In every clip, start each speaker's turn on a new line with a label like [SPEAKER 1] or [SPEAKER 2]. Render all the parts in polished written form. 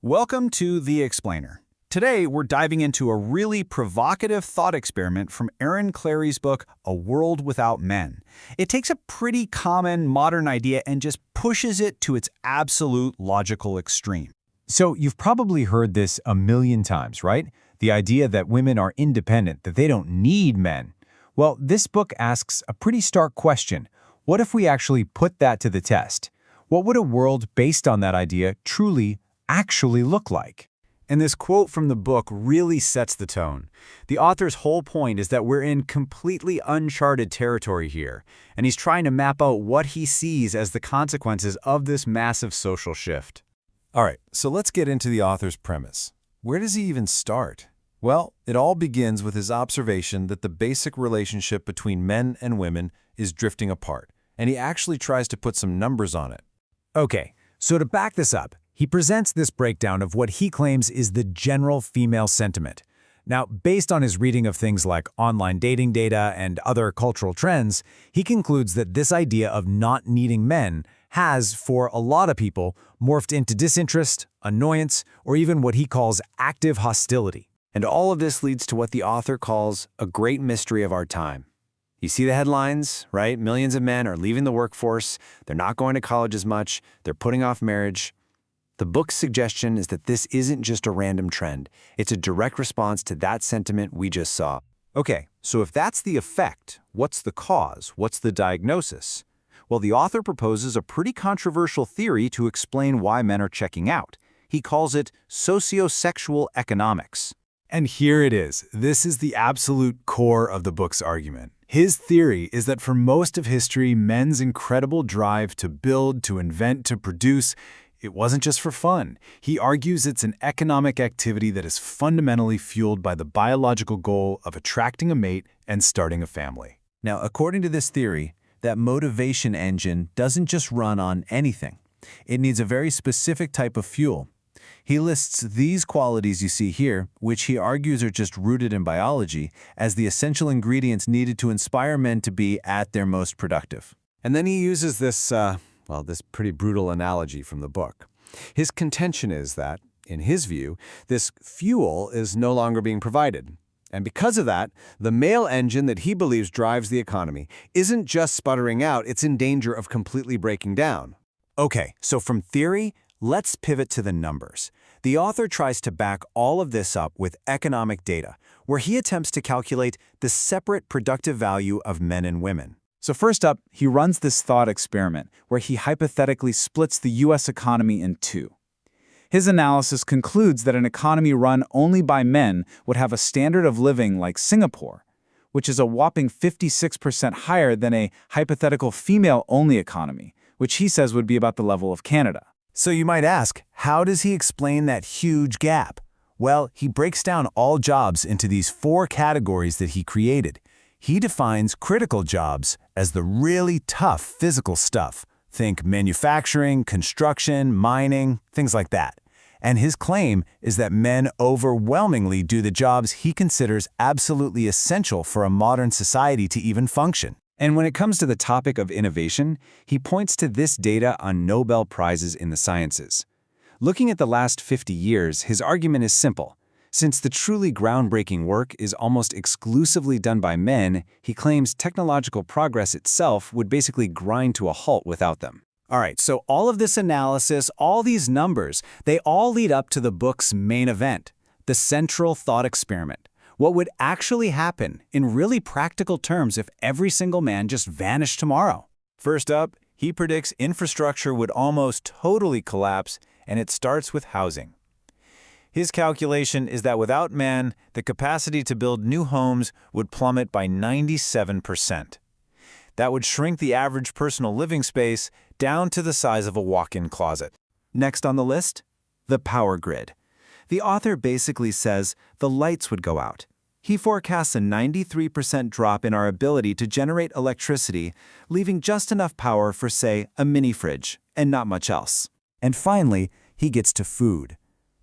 [SPEAKER 1] Welcome to The Explainer. Today, we're diving into a really provocative thought experiment from Clarey's book, A World Without Men. It takes a pretty common modern idea and just pushes it to its absolute logical extreme.
[SPEAKER 2] So you've probably heard this a million times, right? The idea that women are independent, that they don't need men. Well, this book asks a pretty stark question. What if we actually put that to the test? What would a world based on that idea actually look like?
[SPEAKER 1] And this quote from the book really sets the tone. The author's whole point is that we're in completely uncharted territory here, and he's trying to map out what he sees as the consequences of this massive social shift.
[SPEAKER 3] All right, so let's get into the author's premise. Where does he even start? Well, it all begins with his observation that the basic relationship between men and women is drifting apart, and he actually tries to put some numbers on it.
[SPEAKER 2] Okay, so to back this up, he presents this breakdown of what he claims is the general female sentiment. Now, based on his reading of things like online dating data and other cultural trends, he concludes that this idea of not needing men has, for a lot of people, morphed into disinterest, annoyance, or even what he calls active hostility.
[SPEAKER 4] And all of this leads to what the author calls a great mystery of our time. You see the headlines, right? Millions of men are leaving the workforce, they're not going to college as much, they're putting off marriage. The book's suggestion is that this isn't just a random trend. It's a direct response to that sentiment we just saw.
[SPEAKER 1] Okay, so if that's the effect, what's the cause? What's the diagnosis? Well, the author proposes a pretty controversial theory to explain why men are checking out. He calls it socio-sexual economics.
[SPEAKER 3] And here it is. This is the absolute core of the book's argument. His theory is that for most of history, men's incredible drive to build, to invent, to produce, it wasn't just for fun. He argues it's an economic activity that is fundamentally fueled by the biological goal of attracting a mate and starting a family.
[SPEAKER 5] Now, according to this theory, that motivation engine doesn't just run on anything. It needs a very specific type of fuel. He lists these qualities you see here, which he argues are just rooted in biology, as the essential ingredients needed to inspire men to be at their most productive.
[SPEAKER 4] And then he uses this pretty brutal analogy from the book. His contention is that, in his view, this fuel is no longer being provided. And because of that, the male engine that he believes drives the economy isn't just sputtering out, it's in danger of completely breaking down.
[SPEAKER 1] Okay, so from theory, let's pivot to the numbers. The author tries to back all of this up with economic data, where he attempts to calculate the separate productive value of men and women.
[SPEAKER 6] So first up, he runs this thought experiment where he hypothetically splits the U.S. economy in two. His analysis concludes that an economy run only by men would have a standard of living like Singapore, which is a whopping 56% higher than a hypothetical female-only economy, which he says would be about the level of Canada.
[SPEAKER 1] So you might ask, how does he explain that huge gap? Well, he breaks down all jobs into these 4 categories that he created. He defines critical jobs as the really tough physical stuff. Think manufacturing, construction, mining, things like that. And his claim is that men overwhelmingly do the jobs he considers absolutely essential for a modern society to even function.
[SPEAKER 2] And when it comes to the topic of innovation, he points to this data on Nobel Prizes in the sciences. Looking at the last 50 years, his argument is simple. Since the truly groundbreaking work is almost exclusively done by men, he claims technological progress itself would basically grind to a halt without them.
[SPEAKER 1] All right, so all of this analysis, all these numbers, they all lead up to the book's main event, the central thought experiment. What would actually happen in really practical terms if every single man just vanished tomorrow? First up, he predicts infrastructure would almost totally collapse, and it starts with housing. His calculation is that without man, the capacity to build new homes would plummet by 97%. That would shrink the average personal living space down to the size of a walk-in closet. Next on the list, the power grid. The author basically says the lights would go out. He forecasts a 93% drop in our ability to generate electricity, leaving just enough power for, say, a mini fridge, and not much else. And finally, he gets to food.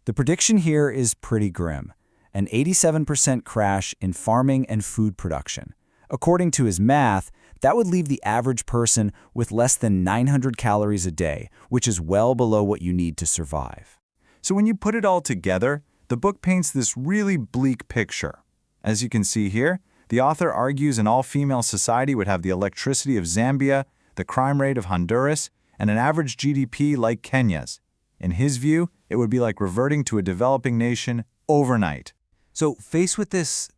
[SPEAKER 1] The prediction here is pretty grim, an 87% crash in farming and food production. According to his math, that would leave the average person with less than 900 calories a day, which is well below what you need to survive.
[SPEAKER 3] So when you put it all together, the book paints this really bleak picture. As you can see here, the author argues an all-female society would have the electricity of Zambia, the crime rate of Honduras, and an average GDP like Kenya's. In his view, it would be like reverting to a developing nation overnight.
[SPEAKER 2] So faced with this,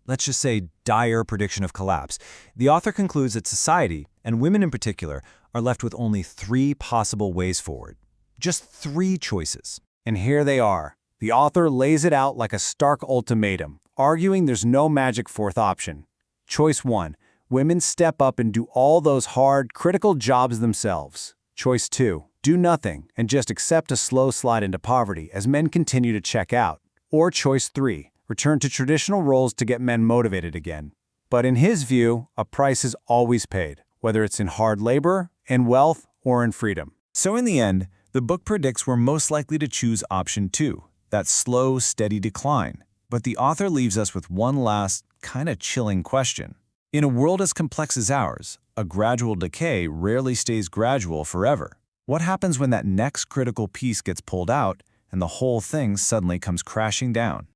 [SPEAKER 2] let's just say, dire prediction of collapse, the author concludes that society, and women in particular, are left with only 3 possible ways forward. Just 3 choices.
[SPEAKER 1] And here they are. The author lays it out like a stark ultimatum, arguing there's no magic 4th option. Choice 1. Women step up and do all those hard, critical jobs themselves. Choice 2. Do nothing and just accept a slow slide into poverty as men continue to check out. Or choice 3. Return to traditional roles to get men motivated again. But in his view, a price is always paid, whether it's in hard labor, in wealth, or in freedom.
[SPEAKER 2] So in the end, the book predicts we're most likely to choose option 2, that slow, steady decline. But the author leaves us with one last, kind of chilling question. In a world as complex as ours, a gradual decay rarely stays gradual forever. What happens when that next critical piece gets pulled out and the whole thing suddenly comes crashing down?